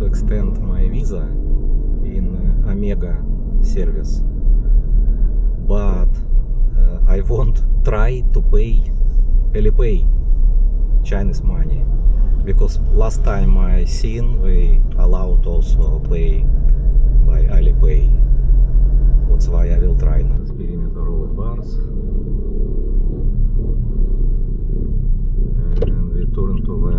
extend my visa in Omega service, but I won't try to pay Alipay Chinese money, because last time I seen we allowed also pay by Alipay. That's why I will try now. Perimeter road bars, and we turn to the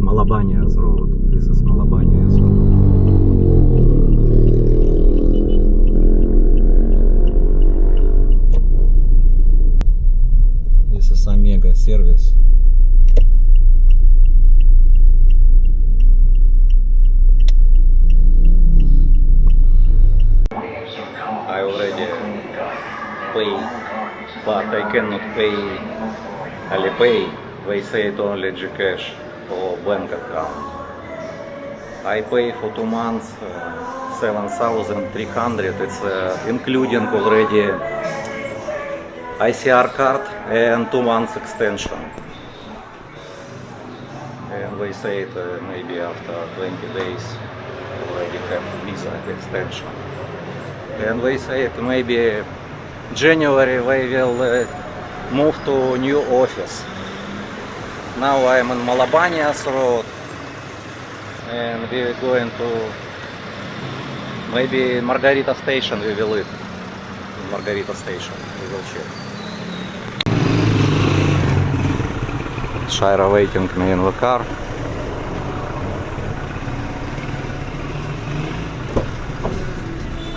Malabanias road. This is Malabanias road. This is Omega service. I already pay, but I cannot pay Alipay. They say it only Gcash or bank account. I pay for 2 months 7,300. It's including already ICR card and 2 months extension. And they say it maybe after 20 days already have visa extension. And they say it maybe January they will move to new office. Now I'm in Malabanias road, and we're going to maybe Margarita station. We will eat in Margarita station. We will check. Shaira waiting me in the car.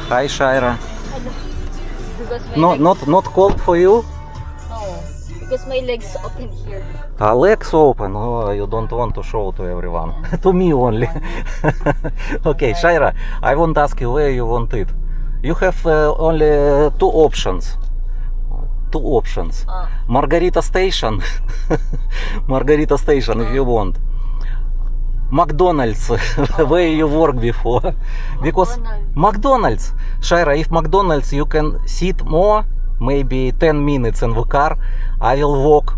Hi Shaira. Not cold for you? No, because my legs open here. Legs open? Oh, you don't want to show to everyone. To me only. Okay, Shaira, I won't ask you where you want it. You have only two options. Margarita station. Margarita station if you want. McDonald's, where you work before. Because McDonald's, Shaira, if McDonald's you can sit more, maybe 10 minutes in the car, I will walk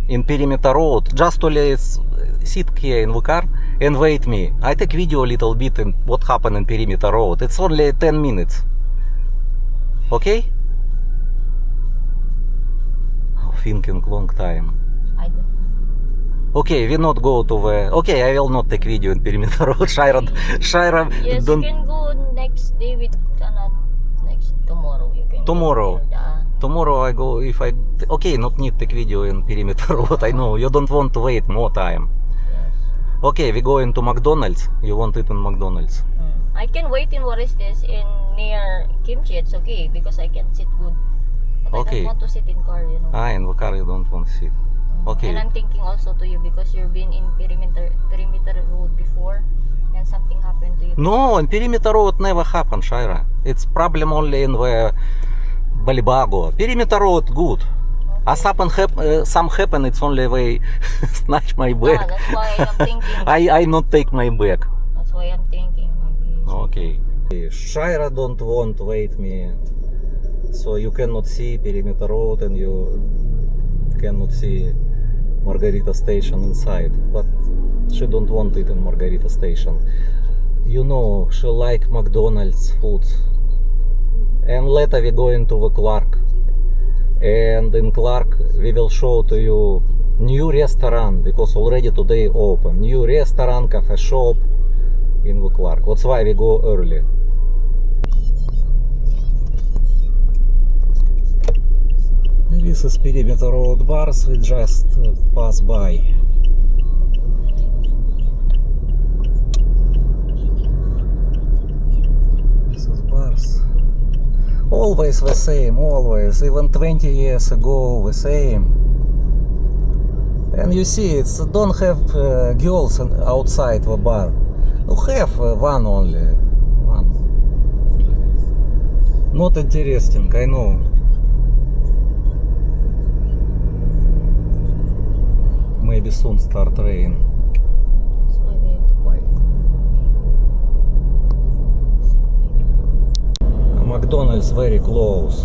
in Perimeter Road, just only sit here in the car and wait me. I take video a little bit in what happened in Perimeter Road. It's only 10 minutes. Okay? Oh, thinking long time. I don't. Okay, we not go to the... Okay, I will not take video in Perimeter Road. Shaira, Yes, don't... you can go next day with next tomorrow. You can. Tomorrow. Tomorrow I go if I... Okay, not need take video in Perimeter Road. I know, you don't want to wait more time. Yes. Okay, we go into McDonald's. You want it in McDonald's? I can wait in what is this in near Kimchi. It's okay because I can sit good. But I don't want to sit in car, you know. In the car you don't want to sit. Okay. And I'm thinking also to you because you've been in Perimeter Road before and something happened to you. No, in Perimeter Road never happened, Shaira. It's problem only in the Balibago. Perimeter Road good. As some happen, it's only they snatch my bag. That's why I'm thinking. I not take my bag. That's why I'm thinking maybe. Okay. Shaira don't want to wait me, so you cannot see Perimeter Road and you cannot see Margarita station inside. But she don't want it in Margarita station. You know, she like McDonald's food. And later we go into the Clark. And in Clark we will show to you new restaurant, because already today open. New restaurant, cafe shop in the Clark. That's why we go early. This is Perimeter Road bars, we just pass by. This is bars. Always the same, always. Even 20 years ago, the same. And you see, it's don't have girls outside the bar. You have one only. One. Not interesting, I know. Maybe soon start rain. So I need to park. McDonald's very close.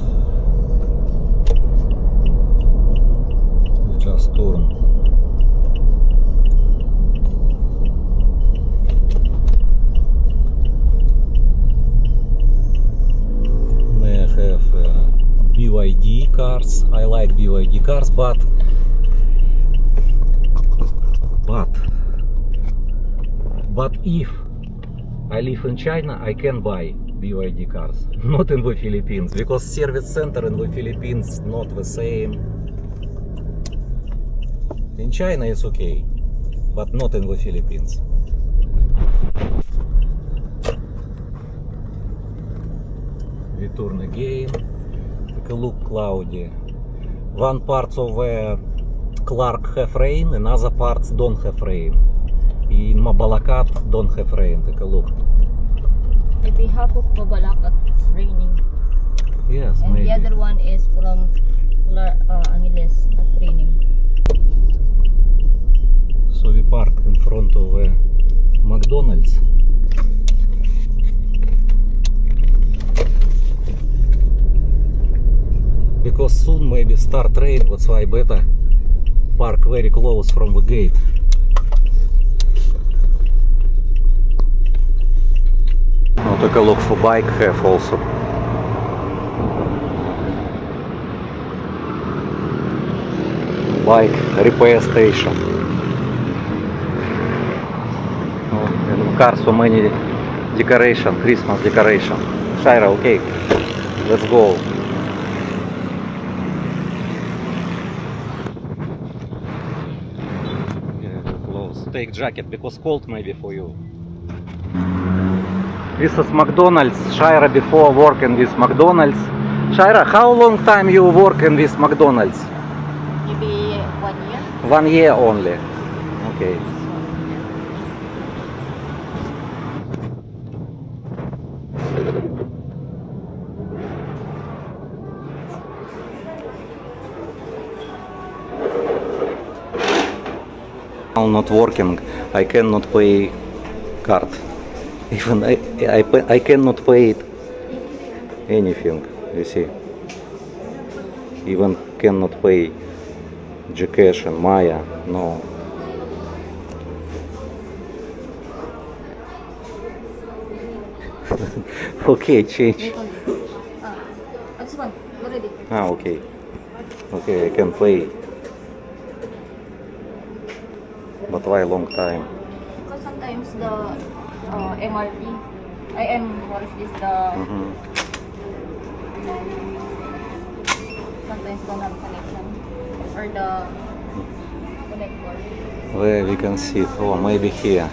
We just turn. cars. I like BYD cars, but if I live in China, I can buy BYD cars, not in the Philippines, because service center in the Philippines not the same. In China it's okay, but not in the Philippines. Return again. Take a look, cloudy. One part of Clark have rain, and other parts don't have rain. In Mabalacat don't have rain. Take a look. Maybe half of Babalacat is raining. Yes, And maybe. the other one is from Angeles, not raining. So we park in front of McDonald's. Because soon maybe start rain, that's why better park very close from the gate. Now take a look for bike have also. Bike repair station. And cars so many decoration, Christmas decoration. Shaira, okay, let's go. Close. Take jacket because cold maybe for you. This is McDonald's. Shaira before working with McDonald's. Shaira, how long time you working with McDonald's? Maybe 1 year. 1 year only. Okay. Now not working. I cannot pay card. Even I cannot pay it anything. You see. Even cannot pay Gcash and Maya. No. Okay, change. This one, already. Okay. Okay, I can pay. But why long time? Because sometimes the MRT, what is this, the sometimes don't have connection, or the connector. Where we can see it? Oh, maybe here.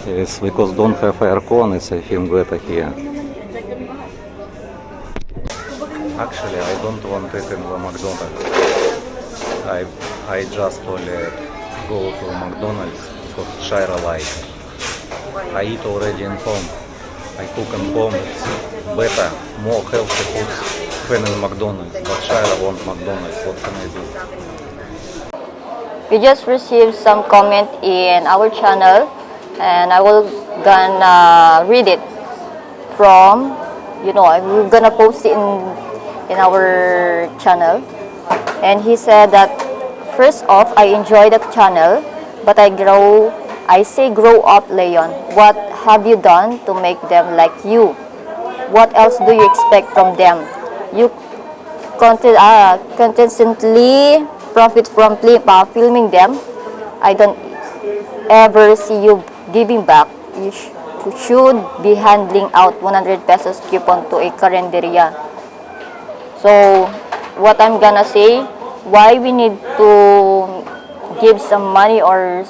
Yes, because don't have aircon, it's I think better here. Actually, I don't want it in the McDonald's. I just only go to McDonald's because Shaira like. I eat already in home. I cook in home. It's better, more healthy foods than in McDonald's. But Shaira wants McDonald's. What can I do? We just received some comment in our channel, and I will gonna read it from, we're gonna post it in our channel. And he said that, first off, I enjoy the channel, but I say grow up, Leon. What have you done to make them like you? What else do you expect from them? You consistently profit from filming them. I don't ever see you giving back. You should be handing out 100 pesos coupon to a carinderia. So what I'm gonna say, why we need to give some money or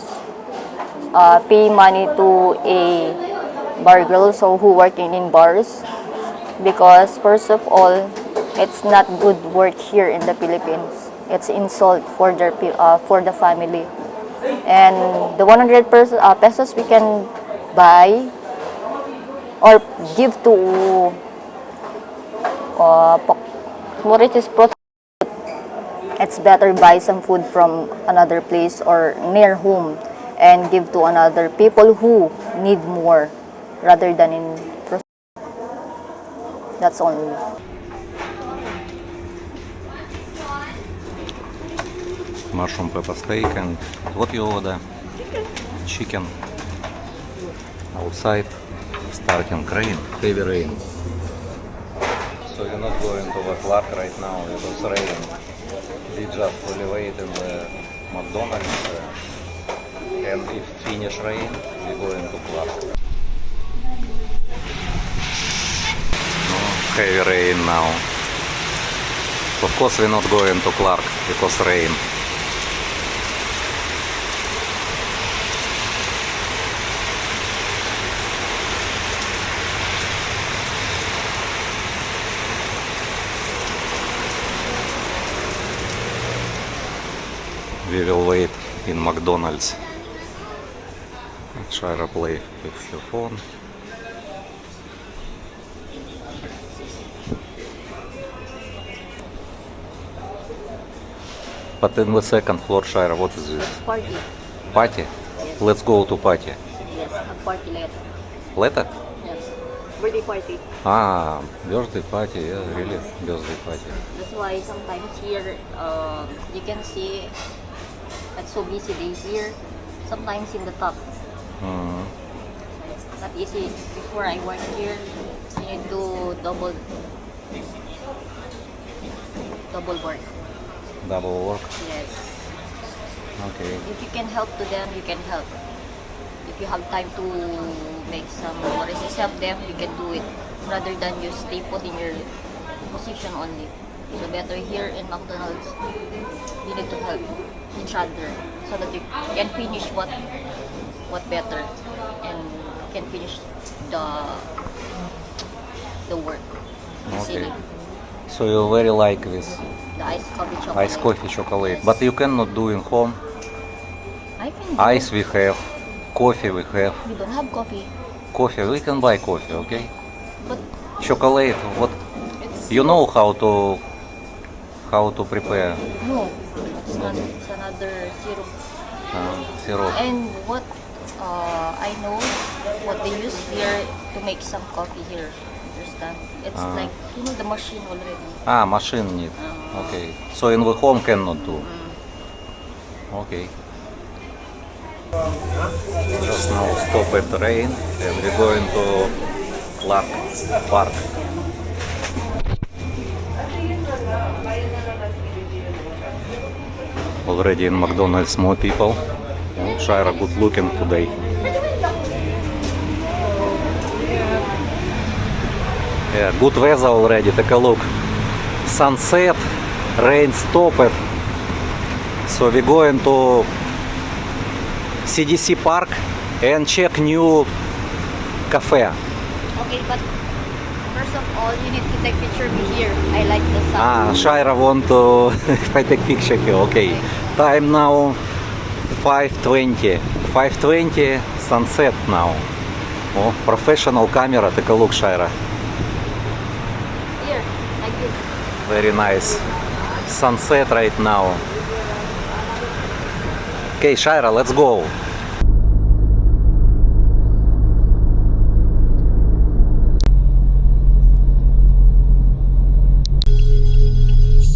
pay money to a bar girl who working in bars, because first of all, it's not good work here in the Philippines. It's insult for the family. And the 100 pesos we can buy or give to what it is, it's better buy some food from another place or near home and give to another people who need more rather than in that's only. Mushroom pepper steak and what you order? Chicken. Outside starting rain, heavy rain. So so we're not going to the Clark right now because rain. We just will wait in the McDonald's and if finish rain, we're going to Clark. Heavy rain now. Of course we're not going to Clark because rain. We will wait in McDonald's. Shira play with her phone. But in the second floor, Shira, what is this? Party. Party? Yes. Let's go to party. Yes, a party later. Later? Yes. Birthday party. Ah, birthday party, yeah, really, birthday party. That's why sometimes here, you can see it's so busy days here. Sometimes in the top. Mm. It's not easy. Before I work here, you need to double work. Double work? Yes. Okay. If you can help to them, you can help. If you have time to make some or help them, you can do it. Rather than you stay put in your position only. So better here in McDonald's, you need to help each other so that you can finish what better and can finish the work. Okay. So you very like this The iced coffee chocolate. ice coffee chocolate, but you cannot do in home. I can do. Ice we have, coffee we have. We don't have coffee, Coffee, we can buy coffee, okay? but Chocolate, what? it's You know how to prepare no. It's not. It's another syrup. syrup. And what I know, what they use here to make some coffee here. Understand? It's like the machine already. Ah, machine need. Okay. So in the home cannot do. Okay. Just now stop at the rain and we're going to Clark Park. Already in McDonald's more people. Oh, Shira good looking today. Yeah, good weather already, take a look. Sunset, rain stopped. So we're going to CDC Park and check new cafe. Okay, but first of all, you need to take picture me here. I like the sun. Ah, Shira want to if I take picture here, okay. Time now 5:20. 5:20 sunset now. Oh, professional camera, take a look, Shira. Here, like this. Very nice. Sunset right now. Okay, Shira, let's go.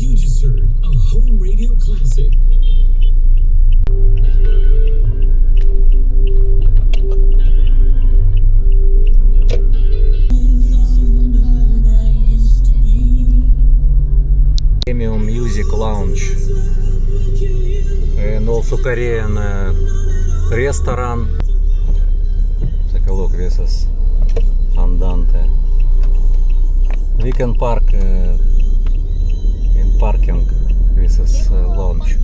You just heard a home radio classic. Premium Music Lounge and also Korean restaurant. Take a look, this is Andante. We can park in parking. This is lounge.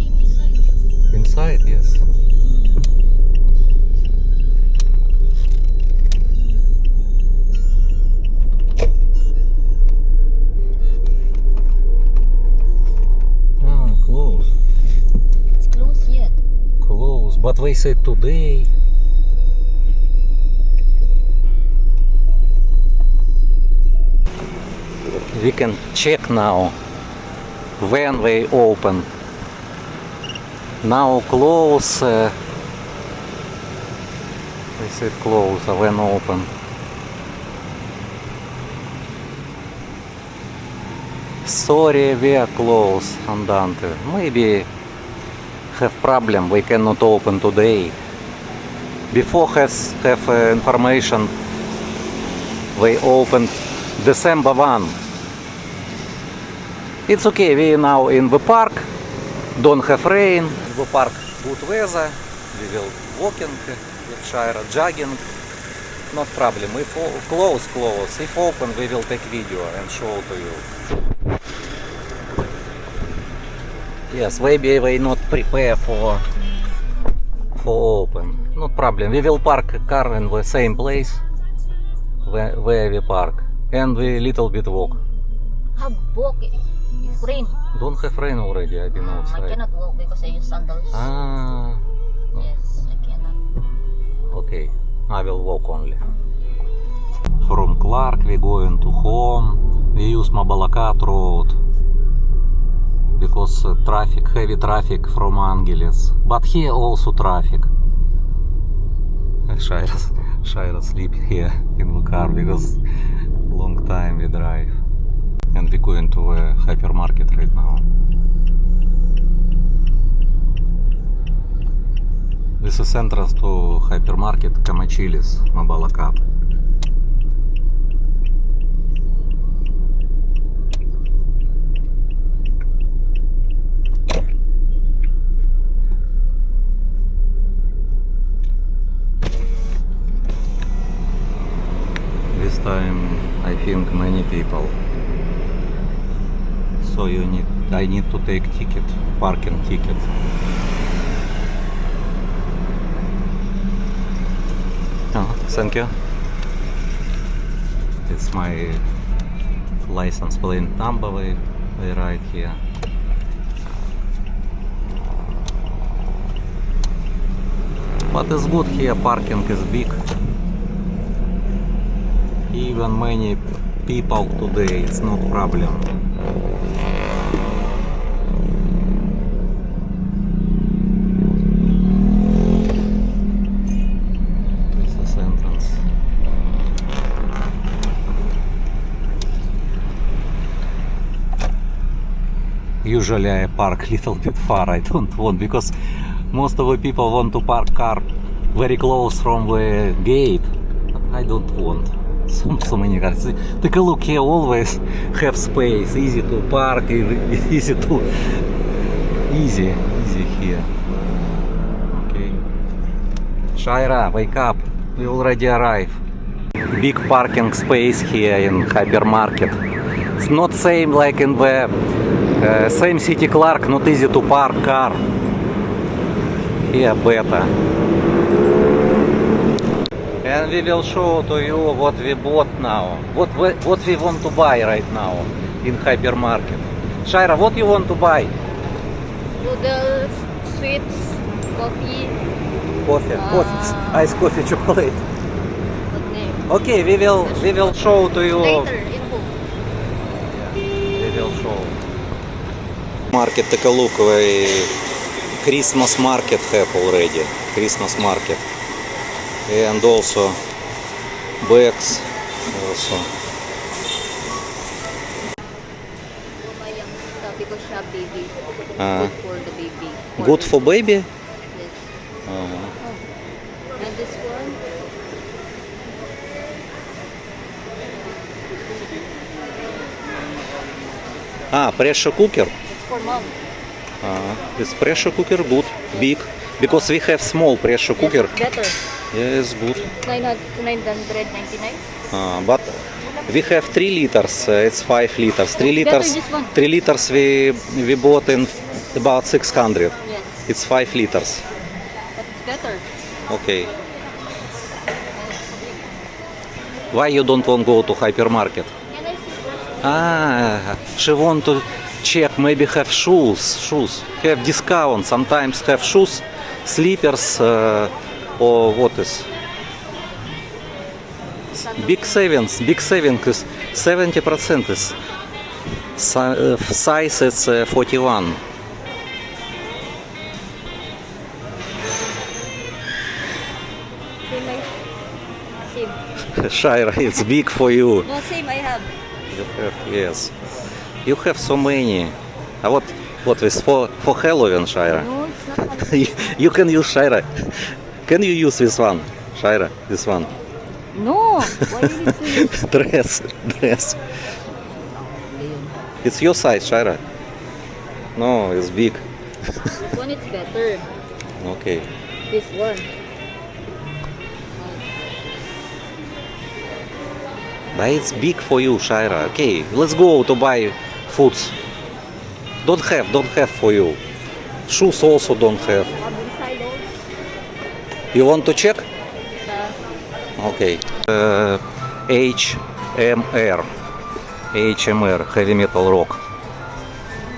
Inside, yes. Close. It's closed yet. Close. But they said today. We can check now when they open. Now close. They said close when open. Sorry, we are closed, Andante. Maybe have problem. We cannot open today. Before have information. They opened December 1. It's okay, we now in the park, don't have rain. In the park good weather, we will walking with Shaira, jogging, not problem. If close, if open we will take video and show to you. Yes, maybe we not prepare for open, not problem. We will park car in the same place where we park and we little bit walk. How walk if rain? Don't have rain already, I've been I outside. cannot walk because I use sandals. Ah, Yes, I cannot. okay, I will walk only. From Clark we going to home. We use Mabalacat road because traffic, heavy traffic from Angeles. But here also traffic. Shaira sleep here in the car because long time we drive. And we going to a hypermarket right now. This is entrance to hypermarket Kamachilis, Mabalacat. This time I think many people. So I need to take ticket, parking ticket. Oh, thank you. It's my license plate number I write here. But it's good here, parking is big. Even many people today, it's not problem. This is entrance. Usually I park little bit far, I don't want, because most of the people want to park car very close from the gate. But I don't want. So many cars. Take a look here, always have space, easy to park, easy here. Okay. Shaira, wake up, we already arrived. Big parking space here in hypermarket. It's not same like in the same city Clark, not easy to park car. Here better. And we will show to you what we bought now. What we want to buy right now in hypermarket. Shaira, what you want to buy? Noodles, sweets, coffee. Coffee, iced coffee, chocolate. Okay. Okay, we will show to you. Later, in book. We will show. Market, take a look. Christmas market have already. Christmas market. And also bags also. Buy yung stuff because siya baby. Ah. Good for the baby. Good for baby? Yes. Uh-huh. And this one? Pressure cooker. It's for mom. This pressure cooker good, big. Because we have small pressure cooker. Better. Yes, good. 999. But we have 3 liters. It's 5 liters. 3 liters. this one. 3 liters we bought in about 600. Yes. It's 5 liters. But it's better. Okay. Why you don't want to go to hypermarket? Can I see? She want to check, maybe have shoes. Have discount. Sometimes have shoes, slippers, or what is? Big savings is 70% is. Size is 41. Same. Shaira, it's big for you. No, same I have. You have, yes. You have so many. What is for Halloween, Shaira? No, it's not Halloween. You can use Shaira. Can you use this one, Shaira? This one. No. Why you need to use? Dress. It's your size, Shaira. No, it's big. This one is better. Okay. This one. But it's big for you, Shaira. Okay, let's go to buy foods. Don't have for you. Shoes also don't have. You want to check? Okay. HMR, heavy metal rock.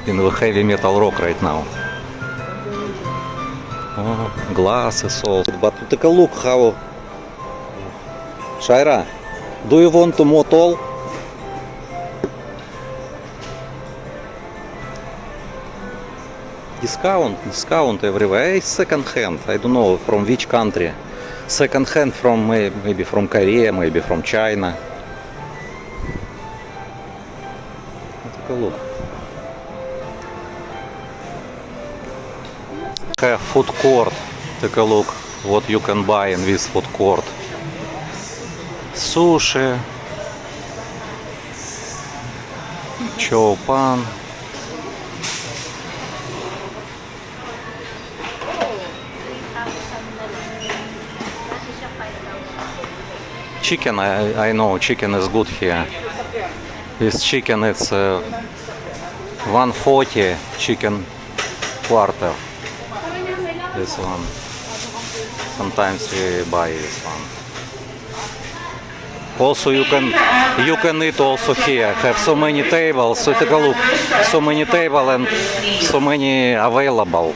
In the heavy metal rock right now. Oh, glasses also. But take a look how. Shaira, do you want to motol? Discount everywhere. It's second hand. I don't know from which country. Second hand from maybe from Korea, maybe from China. Take a look. Have food court. Take a look what you can buy in this food court. Sushi, chow pan. Chicken, I know chicken is good here. This chicken it's 140 chicken quarter. This one. Sometimes we buy this one. Also you can eat also here. Have so many tables. So take a look. So many table and so many available.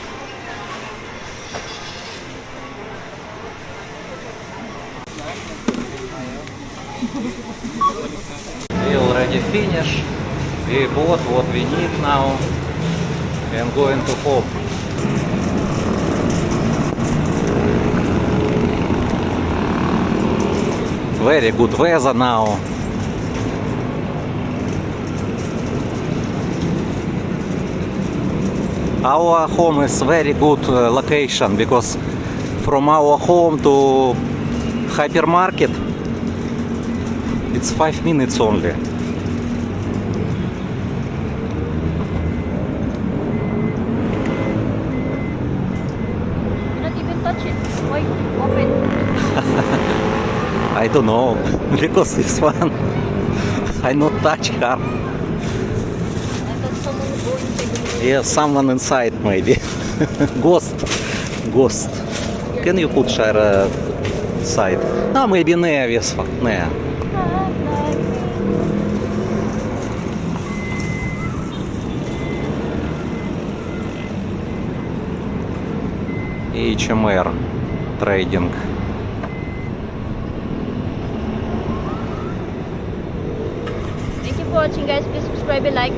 We already finished. We bought what we need now and going to home. Very good weather now. Our home is very good location because from our home to hypermarket it's 5 minutes only. You're not even touch it. Why open? I don't know because this one I not touch her. I thought someone would go inside. Yeah, someone inside maybe. Ghost. Can you put Shaira side? No, maybe не this one. Не. HMR trading. Thank you for watching, guys. Please subscribe and like.